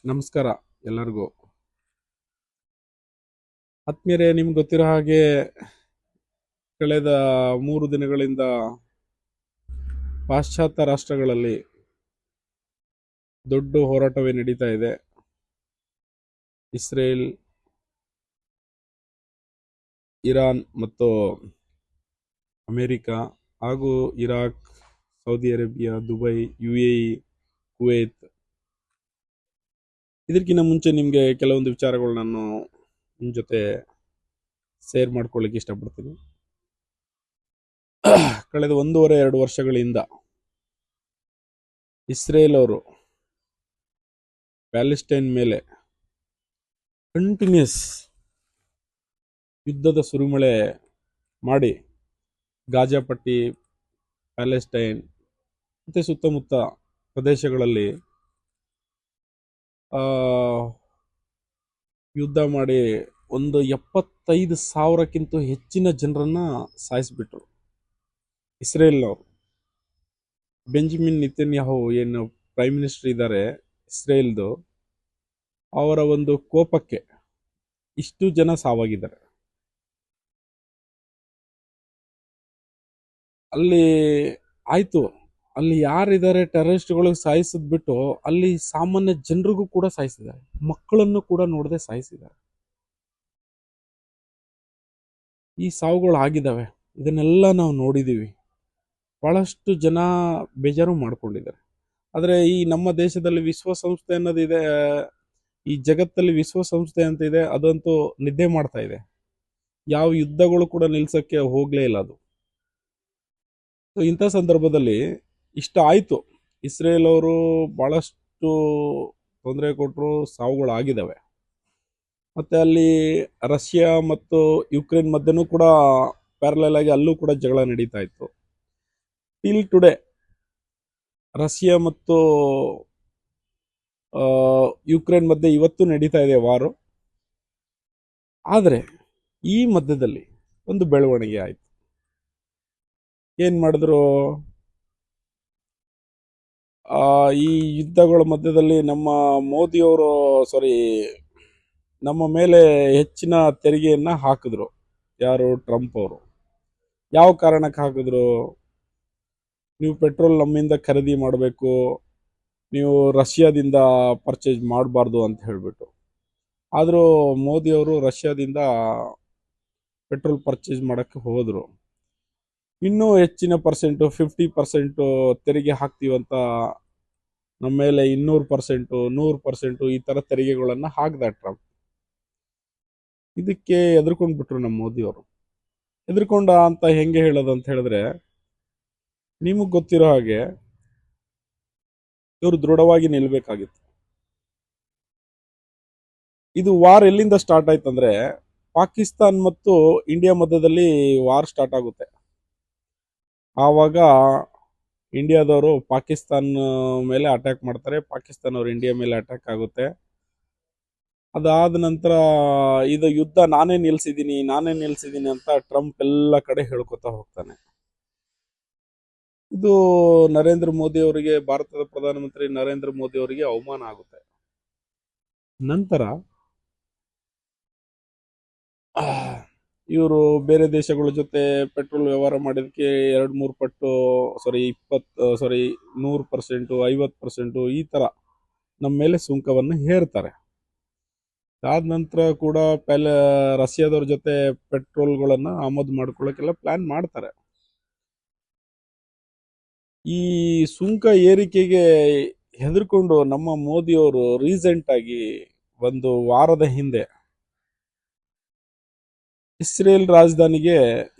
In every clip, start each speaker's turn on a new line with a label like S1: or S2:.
S1: ನಮಸ್ಕಾರ ಎಲ್ಲರಿಗೂ. ಆತ್ಮೀಯರೇ, ನಿಮ್ಗೆ ಗೊತ್ತಿರೋ ಹಾಗೆ ಕಳೆದ 3 ದಿನಗಳಿಂದ ಪಾಶ್ಚಾತ್ಯ ರಾಷ್ಟ್ರಗಳಲ್ಲಿ ದೊಡ್ಡ ಹೋರಾಟವೇ ನಡೀತಾ ಇದೆ. ಇಸ್ರೇಲ್, ಇರಾನ್ ಮತ್ತು ಅಮೆರಿಕ ಹಾಗೂ Iraq, Saudi Arabia, Dubai, UAE, Kuwait. ಇದಕ್ಕಿಂತ ಮುಂಚೆ ನಿಮಗೆ ಕೆಲವೊಂದು ವಿಚಾರಗಳು ನಾನು ನಿಮ್ಮ ಜೊತೆ ಶೇರ್ ಮಾಡ್ಕೊಳ್ಳಿಕ್ಕೆ ಇಷ್ಟಪಡ್ತೀನಿ. ಕಳೆದ 1.5-2 ವರ್ಷಗಳಿಂದ ಇಸ್ರೇಲ್ ಅವರು ಪ್ಯಾಲೆಸ್ಟೈನ್ ಮೇಲೆ ಕಂಟಿನ್ಯೂಸ್ ಯುದ್ಧದ ಸುರಿಮಳೆ ಮಾಡಿ ಗಾಜಾ ಪಟ್ಟಿ, ಪ್ಯಾಲೆಸ್ಟೈನ್ ಮತ್ತು ಸುತ್ತಮುತ್ತ ಪ್ರದೇಶಗಳಲ್ಲಿ ಯುದ್ಧ ಮಾಡಿ ಒಂದು 75,000ಕ್ಕಿಂತ ಹೆಚ್ಚಿನ ಜನರನ್ನ ಸಾಯಿಸಿಬಿಟ್ರು ಇಸ್ರೇಲ್ನವರು. ಬೆಂಜಮಿನ್ ನೆತನ್ಯಾಹು ಏನು ಪ್ರೈಮ್ ಮಿನಿಸ್ಟರ್ ಇದ್ದಾರೆ ಇಸ್ರೇಲ್ದು, ಅವರ ಒಂದು ಕೋಪಕ್ಕೆ ಇಷ್ಟು ಜನ ಸಾವಾಗಿದ್ದಾರೆ. ಅಲ್ಲಿ ಆಯ್ತು, ಅಲ್ಲಿ ಯಾರಿದ್ದಾರೆ ಟೆರರಿಸ್ಟ್ಗಳಿಗೆ ಸಾಯಿಸಿದ್ ಬಿಟ್ಟು ಅಲ್ಲಿ ಸಾಮಾನ್ಯ ಜನರಿಗೂ ಕೂಡ ಸಾಯಿಸಿದ್ದಾರೆ, ಮಕ್ಕಳನ್ನು ಕೂಡ ನೋಡದೆ ಸಾಯಿಸಿದ್ದಾರೆ. ಈ ಸಾವುಗಳು ಆಗಿದ್ದಾವೆ, ಇದನ್ನೆಲ್ಲ ನಾವು ನೋಡಿದ್ದೀವಿ. ಬಹಳಷ್ಟು ಜನ ಬೇಜಾರು ಮಾಡ್ಕೊಂಡಿದ್ದಾರೆ. ಆದರೆ ಈ ನಮ್ಮ ದೇಶದಲ್ಲಿ ವಿಶ್ವಸಂಸ್ಥೆ ಅನ್ನೋದಿದೆ, ಈ ಜಗತ್ತಲ್ಲಿ ವಿಶ್ವಸಂಸ್ಥೆ ಅಂತ ಇದೆ, ಅದಂತೂ ನಿದ್ದೆ ಮಾಡ್ತಾ ಇದೆ. ಯಾವ ಯುದ್ಧಗಳು ಕೂಡ ನಿಲ್ಸಕ್ಕೆ ಹೋಗ್ಲೇ ಇಲ್ಲ ಅದು. ಇಂಥ ಸಂದರ್ಭದಲ್ಲಿ ಇಷ್ಟ ಆಯ್ತು, ಇಸ್ರೇಲ್ ಅವರು ಬಹಳಷ್ಟು ತೊಂದರೆ ಕೊಟ್ಟರು, ಸಾವುಗಳು ಆಗಿದ್ದಾವೆ. ಮತ್ತೆ ಅಲ್ಲಿ ರಷ್ಯಾ ಮತ್ತು ಯುಕ್ರೇನ್ ಮಧ್ಯನೂ ಕೂಡ ಪ್ಯಾರಲಲ್ ಆಗಿ ಅಲ್ಲೂ ಕೂಡ ಜಗಳ ನಡೀತಾ ಇತ್ತು. ಟಿಲ್ ಟುಡೇ ರಷ್ಯಾ ಮತ್ತು ಯುಕ್ರೇನ್ ಮಧ್ಯೆ ಇವತ್ತು ನಡೀತಾ ಇದೆ ವಾರು. ಆದರೆ ಈ ಮಧ್ಯದಲ್ಲಿ ಒಂದು ಬೆಳವಣಿಗೆ ಆಯ್ತು. ಏನ್ ಮಾಡಿದ್ರು, ಈ ಯುದ್ಧಗಳ ಮಧ್ಯದಲ್ಲಿ ನಮ್ಮ ಮೋದಿಯವರು ನಮ್ಮ ಮೇಲೆ ಹೆಚ್ಚಿನ ತೆರಿಗೆಯನ್ನ ಹಾಕಿದ್ರು. ಯಾರು? ಟ್ರಂಪ್ ಅವರು. ಯಾವ ಕಾರಣಕ್ಕೆ ಹಾಕಿದ್ರು? ನೀವು ಪೆಟ್ರೋಲ್ ನಮ್ಮಿಂದ ಖರೀದಿ ಮಾಡಬೇಕು, ನೀವು ರಷ್ಯಾದಿಂದ ಪರ್ಚೇಸ್ ಮಾಡಬಾರ್ದು ಅಂತ ಹೇಳಿಬಿಟ್ಟು. ಆದರೂ ಮೋದಿಯವರು ರಷ್ಯಾದಿಂದ ಪೆಟ್ರೋಲ್ ಪರ್ಚೇಸ್ ಮಾಡೋಕ್ಕೆ ಹೋದರು. ಇನ್ನೂ ಹೆಚ್ಚಿನ ಪರ್ಸೆಂಟು 50% ತೆರಿಗೆ ಹಾಕ್ತೀವಂತ ನಮ್ಮ ಮೇಲೆ 200%, 100% ಈ ಥರ ತೆರಿಗೆಗಳನ್ನು ಹಾಕ್ದ ಟ್ರಂಪ್. ಇದಕ್ಕೆ ಎದುರ್ಕೊಂಡ್ಬಿಟ್ರು ನಮ್ಮ ಮೋದಿಯವರು. ಎದುರ್ಕೊಂಡ ಅಂತ ಹೆಂಗೆ ಹೇಳೋದು ಅಂತ ಹೇಳಿದ್ರೆ, ನಿಮಗೆ ಗೊತ್ತಿರೋ ಹಾಗೆ ಇವರು ದೃಢವಾಗಿ ನಿಲ್ಬೇಕಾಗಿತ್ತು. ಇದು ವಾರ್ ಎಲ್ಲಿಂದ ಸ್ಟಾರ್ಟ್ ಆಯ್ತಂದ್ರೆ, ಪಾಕಿಸ್ತಾನ್ ಮತ್ತು ಇಂಡಿಯಾ ಮಧ್ಯದಲ್ಲಿ ವಾರ್ ಸ್ಟಾರ್ಟ್ ಆಗುತ್ತೆ. ಆವಾಗ ಇಂಡಿಯಾದವರು ಪಾಕಿಸ್ತಾನ್ ಮೇಲೆ ಅಟ್ಯಾಕ್ ಮಾಡ್ತಾರೆ, ಪಾಕಿಸ್ತಾನ್ ಅವರು ಇಂಡಿಯಾ ಮೇಲೆ ಅಟ್ಯಾಕ್ ಆಗುತ್ತೆ. ಅದಾದ ನಂತರ ಇದು ಯುದ್ಧ ನಾನೇ ನಿಲ್ಸಿದ್ದೀನಿ ಅಂತ ಟ್ರಂಪ್ ಎಲ್ಲ ಕಡೆ ಹೇಳ್ಕೊತಾ ಹೋಗ್ತಾನೆ. ಇದು ನರೇಂದ್ರ ಮೋದಿ ಅವರಿಗೆ, ಭಾರತದ ಪ್ರಧಾನಮಂತ್ರಿ ನರೇಂದ್ರ ಮೋದಿ ಅವರಿಗೆ ಅವಮಾನ ಆಗುತ್ತೆ. ನಂತರ ಇವರು ಬೇರೆ ದೇಶಗಳ ಜೊತೆ ಪೆಟ್ರೋಲ್ ವ್ಯವಹಾರ ಮಾಡೋದಕ್ಕೆ 2-3 ಪಟ್ಟು 100%, 50% ಈ ತರ ನಮ್ಮ ಮೇಲೆ ಸುಂಕವನ್ನು ಹೇರ್ತಾರೆ. ಅದಾದ ನಂತರ ಕೂಡ ರಷ್ಯಾದವ್ರ ಜೊತೆ ಪೆಟ್ರೋಲ್ಗಳನ್ನು ಆಮದು ಮಾಡ್ಕೊಳ್ಳೋಕ್ಕೆಲ್ಲ ಪ್ಲಾನ್ ಮಾಡ್ತಾರೆ. ಈ ಸುಂಕ ಏರಿಕೆಗೆ ಹೆದರ್ಕೊಂಡು ನಮ್ಮ ಮೋದಿಯವರು ರೀಸೆಂಟ್ ಆಗಿ ಒಂದು ವಾರದ ಹಿಂದೆ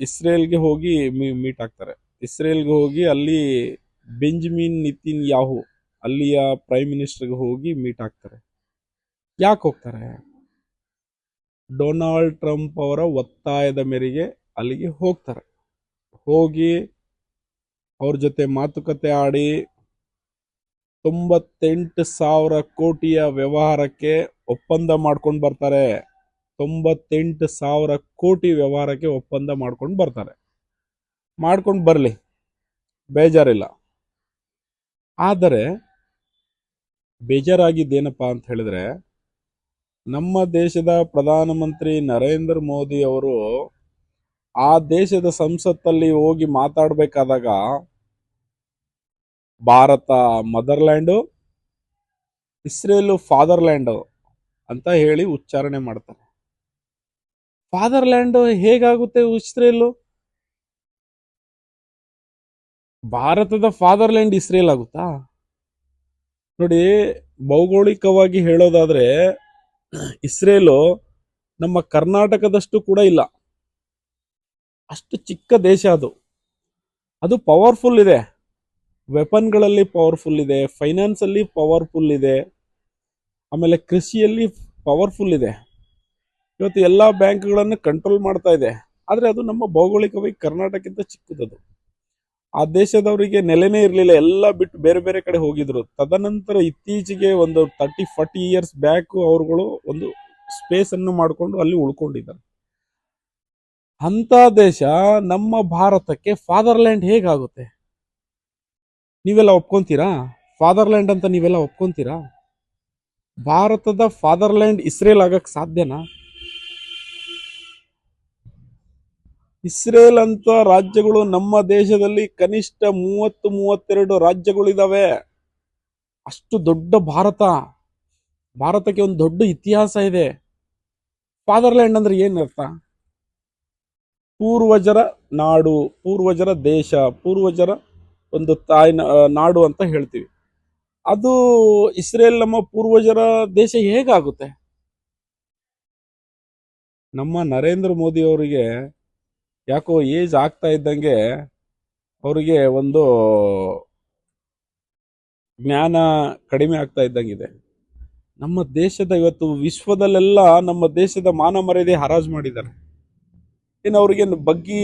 S1: ಇಸ್ರೇಲ್ಗೆ ಹೋಗಿ ಮೀಟ್ ಆಗ್ತಾರೆ. ಇಸ್ರೇಲ್ಗೆ ಹೋಗಿ ಅಲ್ಲಿ ಬೆಂಜಮಿನ್ ನೆತನ್ಯಾಹು ಅಲ್ಲಿಯ ಪ್ರೈಮ್ ಮಿನಿಸ್ಟರ್ಗೆ ಹೋಗಿ ಮೀಟ್ ಆಗ್ತಾರೆ. ಯಾಕೆ ಹೋಗ್ತಾರೆ? ಡೊನಾಲ್ಡ್ ಟ್ರಂಪ್ ಅವರ ಒತ್ತಾಯದ ಮೇರೆಗೆ ಅಲ್ಲಿಗೆ ಹೋಗ್ತಾರೆ. ಹೋಗಿ ಅವ್ರ ಜೊತೆ ಮಾತುಕತೆ ಆಡಿ 98,000 ಕೋಟಿಯ ವ್ಯವಹಾರಕ್ಕೆ ಒಪ್ಪಂದ ಮಾಡ್ಕೊಂಡು ಬರ್ತಾರೆ. 98,000 ಕೋಟಿ ವ್ಯವಹಾರಕ್ಕೆ ಒಪ್ಪಂದ ಮಾಡ್ಕೊಂಡು ಬರ್ತಾರೆ. ಮಾಡ್ಕೊಂಡು ಬರಲಿ, ಬೇಜಾರಿಲ್ಲ. ಆದರೆ ಬೇಜಾರಾಗಿದ್ದೇನಪ್ಪ ಅಂತ ಹೇಳಿದ್ರೆ, ನಮ್ಮ ದೇಶದ ಪ್ರಧಾನಮಂತ್ರಿ ನರೇಂದ್ರ ಮೋದಿ ಅವರು ಆ ದೇಶದ ಸಂಸತ್ತಲ್ಲಿ ಹೋಗಿ ಮಾತಾಡಬೇಕಾದಾಗ ಭಾರತ ಮದರ್ಲ್ಯಾಂಡು, ಇಸ್ರೇಲು ಫಾದರ್ಲ್ಯಾಂಡ್ ಅಂತ ಹೇಳಿ ಉಚ್ಚಾರಣೆ ಮಾಡ್ತಾರೆ. ಫಾದರ್ಲ್ಯಾಂಡ್ ಹೇಗಾಗುತ್ತೆ ಇಸ್ರೇಲು? ಭಾರತದ ಫಾದರ್ಲ್ಯಾಂಡ್ ಇಸ್ರೇಲ್ ಆಗುತ್ತಾ? ನೋಡಿ, ಭೌಗೋಳಿಕವಾಗಿ ಹೇಳೋದಾದ್ರೆ ಇಸ್ರೇಲು ನಮ್ಮ ಕರ್ನಾಟಕದಷ್ಟು ಕೂಡ ಇಲ್ಲ. ಅಷ್ಟು ಚಿಕ್ಕ ದೇಶ ಅದು. ಅದು ಪವರ್ಫುಲ್ ಇದೆ, ವೆಪನ್ಗಳಲ್ಲಿ ಪವರ್ಫುಲ್ ಇದೆ, ಫೈನಾನ್ಸ್ ಅಲ್ಲಿ ಪವರ್ಫುಲ್ ಇದೆ, ಆಮೇಲೆ ಕೃಷಿಯಲ್ಲಿ ಪವರ್ಫುಲ್ ಇದೆ. ಇವತ್ತು ಎಲ್ಲಾ ಬ್ಯಾಂಕ್ಗಳನ್ನು ಕಂಟ್ರೋಲ್ ಮಾಡ್ತಾ ಇದೆ. ಆದ್ರೆ ಅದು ನಮ್ಮ ಭೌಗೋಳಿಕವಾಗಿ ಕರ್ನಾಟಕಕ್ಕಿಂತ ಚಿಕ್ಕದದು. ಆ ದೇಶದವರಿಗೆ ನೆಲೆನೇ ಇರಲಿಲ್ಲ, ಎಲ್ಲ ಬಿಟ್ಟು ಬೇರೆ ಬೇರೆ ಕಡೆ ಹೋಗಿದ್ರು. ತದನಂತರ ಇತ್ತೀಚೆಗೆ ಒಂದು 30-40 ಇಯರ್ಸ್ ಬ್ಯಾಕ್ ಅವರುಗಳು ಒಂದು ಸ್ಪೇಸ್ ಅನ್ನು ಮಾಡಿಕೊಂಡು ಅಲ್ಲಿ ಉಳ್ಕೊಂಡಿದ್ದಾರೆ. ಅಂತ ದೇಶ ನಮ್ಮ ಭಾರತಕ್ಕೆ ಫಾದರ್ಲ್ಯಾಂಡ್ ಹೇಗಾಗುತ್ತೆ? ನೀವೆಲ್ಲ ಒಪ್ಕೊಂತೀರಾ? ಫಾದರ್ಲ್ಯಾಂಡ್ ಅಂತ ನೀವೆಲ್ಲ ಒಪ್ಕೊಂತೀರಾ? ಭಾರತದ ಫಾದರ್ಲ್ಯಾಂಡ್ ಇಸ್ರೇಲ್ ಆಗಕ್ ಸಾಧ್ಯನಾ? ಇಸ್ರೇಲ್ ಅಂತ ರಾಜ್ಯಗಳು ನಮ್ಮ ದೇಶದಲ್ಲಿ ಕನಿಷ್ಠ 30-32 ರಾಜ್ಯಗಳಿದಾವೆ. ಅಷ್ಟು ದೊಡ್ಡ ಭಾರತ. ಭಾರತಕ್ಕೆ ಒಂದು ದೊಡ್ಡ ಇತಿಹಾಸ ಇದೆ. ಫಾದರ್ಲ್ಯಾಂಡ್ ಅಂದ್ರೆ ಏನ್ ಅರ್ಥ? ಪೂರ್ವಜರ ನಾಡು, ಪೂರ್ವಜರ ದೇಶ, ಪೂರ್ವಜರ ಒಂದು ತಾಯಿ ನಾಡು ಅಂತ ಹೇಳ್ತೀವಿ. ಅದು ಇಸ್ರೇಲ್ ನಮ್ಮ ಪೂರ್ವಜರ ದೇಶ ಹೇಗಾಗುತ್ತೆ? ನಮ್ಮ ನರೇಂದ್ರ ಮೋದಿ ಅವರಿಗೆ ಯಾಕೋ ಏಜ್ ಆಗ್ತಾ ಇದ್ದಂಗೆ ಅವರಿಗೆ ಒಂದು ಜ್ಞಾನ ಕಡಿಮೆ ಆಗ್ತಾ ಇದ್ದಂಗಿದೆ. ನಮ್ಮ ದೇಶದ ಇವತ್ತು ವಿಶ್ವದಲ್ಲೆಲ್ಲ ನಮ್ಮ ದೇಶದ ಮಾನ ಮರ್ಯಾದೆ ಹರಾಜು ಮಾಡಿದ್ದಾರೆ. ಇನ್ನು ಅವ್ರಿಗೆ ಬಗ್ಗಿ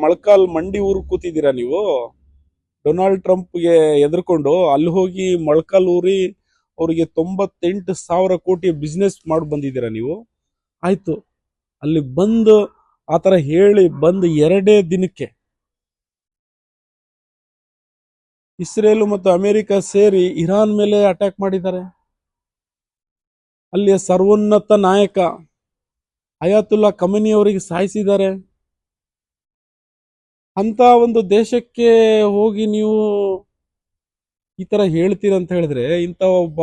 S1: ಮೊಳಕಾಲ್ ಮಂಡಿ ಊರು ಕೂತಿದ್ದೀರಾ ನೀವು? ಡೊನಾಲ್ಡ್ ಟ್ರಂಪ್ಗೆ ಎದುರ್ಕೊಂಡು ಅಲ್ಲಿ ಹೋಗಿ ಮೊಳಕಾಲ್ ಊರಿ ಅವರಿಗೆ 98,000 ಕೋಟಿ ಬಿಸ್ನೆಸ್ ಮಾಡಿ ಬಂದಿದ್ದೀರಾ ನೀವು? ಆಯ್ತು, ಅಲ್ಲಿ ಬಂದು ಆತರ ಹೇಳಿ ಬಂದು 2 ದಿನಕ್ಕೆ ಇಸ್ರೇಲ್ ಮತ್ತು ಅಮೆರಿಕ ಸೇರಿ ಇರಾನ್ ಮೇಲೆ ಅಟ್ಯಾಕ್ ಮಾಡಿದ್ದಾರೆ. ಅಲ್ಲಿಯ ಸರ್ವೋನ್ನತ ನಾಯಕ ಅಯಾತುಲ್ಲಾ ಖಮೇನಿ ಅವರಿಗೆ ಸಾಯಿಸಿದ್ದಾರೆ. ಅಂತ ಒಂದು ದೇಶಕ್ಕೆ ಹೋಗಿ ನೀವು ಈ ತರ ಹೇಳ್ತೀರಂತ ಹೇಳಿದ್ರೆ, ಇಂಥ ಒಬ್ಬ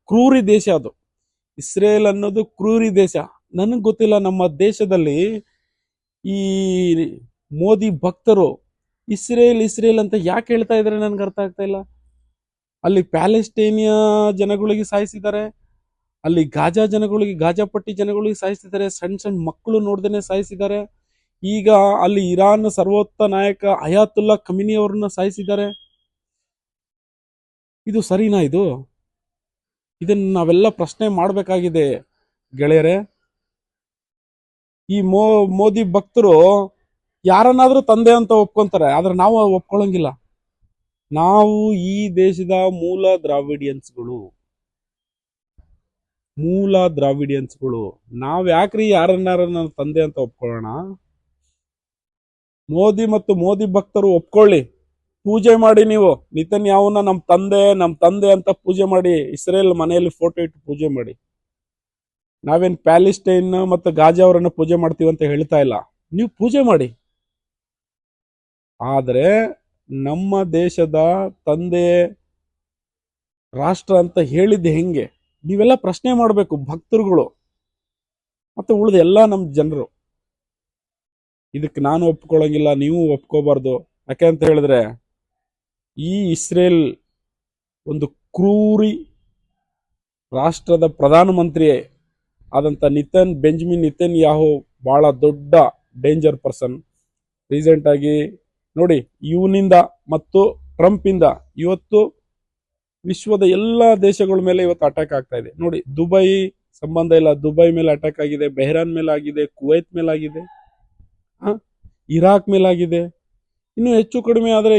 S1: ಕ್ರೂರಿ ದೇಶ ಅದು. ಇಸ್ರೇಲ್ ಅನ್ನೋದು ಕ್ರೂರಿ ದೇಶ. ನನಗ್ ಗೊತ್ತಿಲ್ಲ, ನಮ್ಮ ದೇಶದಲ್ಲಿ ಈ ಮೋದಿ ಭಕ್ತರು ಇಸ್ರೇಲ್ ಇಸ್ರೇಲ್ ಅಂತ ಯಾಕೆ ಹೇಳ್ತಾ ಇದಾರೆ ನನ್ಗೆ ಅರ್ಥ ಆಗ್ತಾ ಇಲ್ಲ. ಅಲ್ಲಿ ಪ್ಯಾಲೆಸ್ಟೈನಿಯಾ ಜನಗಳಿಗೆ ಸಾಯಿಸಿದ್ದಾರೆ, ಅಲ್ಲಿ ಗಾಜಾ ಜನಗಳಿಗೆ, ಗಾಜಾ ಪಟ್ಟಿ ಜನಗಳಿಗೆ ಸಾಯಿಸಿದ್ದಾರೆ, ಸಣ್ಣ ಸಣ್ಣ ಮಕ್ಕಳು ನೋಡ್ದೇನೆ ಸಾಯಿಸಿದ್ದಾರೆ. ಈಗ ಅಲ್ಲಿ ಇರಾನ್ ಸರ್ವೋಚ್ಚ ನಾಯಕ ಅಯಾತುಲ್ಲಾ ಖಮೇನಿ ಅವ್ರನ್ನ ಸಾಯಿಸಿದ್ದಾರೆ. ಇದು ಸರಿನಾ? ಇದನ್ನ ನಾವೆಲ್ಲ ಪ್ರಶ್ನೆ ಮಾಡಬೇಕಾಗಿದೆ ಗೆಳೆಯರೆ. ಈ ಮೋದಿ ಭಕ್ತರು ಯಾರನ್ನಾದ್ರೂ ತಂದೆ ಅಂತ ಒಪ್ಕೊಂತಾರೆ, ಆದ್ರೆ ನಾವು ಒಪ್ಕೊಳ್ಳಂಗಿಲ್ಲ. ನಾವು ಈ ದೇಶದ ಮೂಲ ದ್ರಾವಿಡಿಯನ್ಸ್ಗಳು. ನಾವ್ ಯಾಕ್ರಿ ಯಾರನ್ನಾರ ತಂದೆ ಅಂತ ಒಪ್ಕೊಳ್ಳೋಣ? ಮೋದಿ ಮತ್ತು ಮೋದಿ ಭಕ್ತರು ಒಪ್ಕೊಳ್ಳಿ, ಪೂಜೆ ಮಾಡಿ. ನೀವು ನೆತನ್ಯಾಹುನ ನಮ್ ತಂದೆ ಅಂತ ಪೂಜೆ ಮಾಡಿ. ಇಸ್ರೇಲ್ ಮನೆಯಲ್ಲಿ ಫೋಟೋ ಇಟ್ಟು ಪೂಜೆ ಮಾಡಿ. ನಾವೇನ್ ಪ್ಯಾಲೆಸ್ಟೈನ್ ಮತ್ತು ಗಾಜಾ ಅವರನ್ನ ಪೂಜೆ ಮಾಡ್ತೀವಿ ಅಂತ ಹೇಳ್ತಾ ಇಲ್ಲ, ನೀವು ಪೂಜೆ ಮಾಡಿ. ಆದ್ರೆ ನಮ್ಮ ದೇಶದ ತಂದೆ ರಾಷ್ಟ್ರ ಅಂತ ಹೇಳಿದ್ದೆ ಹೆಂಗೆ? ನೀವೆಲ್ಲ ಪ್ರಶ್ನೆ ಮಾಡಬೇಕು, ಭಕ್ತರುಗಳು ಮತ್ತೆ ಉಳಿದ ಎಲ್ಲ ನಮ್ಮ ಜನರು. ಇದಕ್ಕೆ ನಾನು ಒಪ್ಕೊಳ್ಳಂಗಿಲ್ಲ, ನೀವು ಒಪ್ಕೋಬಾರ್ದು. ಯಾಕೆ ಅಂತ ಹೇಳಿದ್ರೆ, ಈ ಇಸ್ರೇಲ್ ಒಂದು ಕ್ರೂರಿ ರಾಷ್ಟ್ರದ ಪ್ರಧಾನಮಂತ್ರಿ ಆದಂತ ಬೆಂಜಮಿನ್ ನೆತನ್ಯಾಹು ಬಹಳ ದೊಡ್ಡ ಡೇಂಜರ್ ಪರ್ಸನ್. ರೀಸೆಂಟ್ ಆಗಿ ನೋಡಿ, ಇವನಿಂದ ಮತ್ತು ಟ್ರಂಪ್ ಇಂದ ಇವತ್ತು ವಿಶ್ವದ ಎಲ್ಲಾ ದೇಶಗಳ ಮೇಲೆ ಇವತ್ತು ಅಟ್ಯಾಕ್ ಆಗ್ತಾ ಇದೆ. ನೋಡಿ, ದುಬೈ ಸಂಬಂಧ ಇಲ್ಲ, ದುಬೈ ಮೇಲೆ ಅಟ್ಯಾಕ್ ಆಗಿದೆ, ಬೆಹ್ರಾನ್ ಮೇಲೆ ಆಗಿದೆ, ಕುವೈತ್ ಮೇಲೆ ಆಗಿದೆ, ಇರಾಕ್ ಮೇಲೆ ಆಗಿದೆ. ಇನ್ನು ಹೆಚ್ಚು ಕಡಿಮೆ ಆದ್ರೆ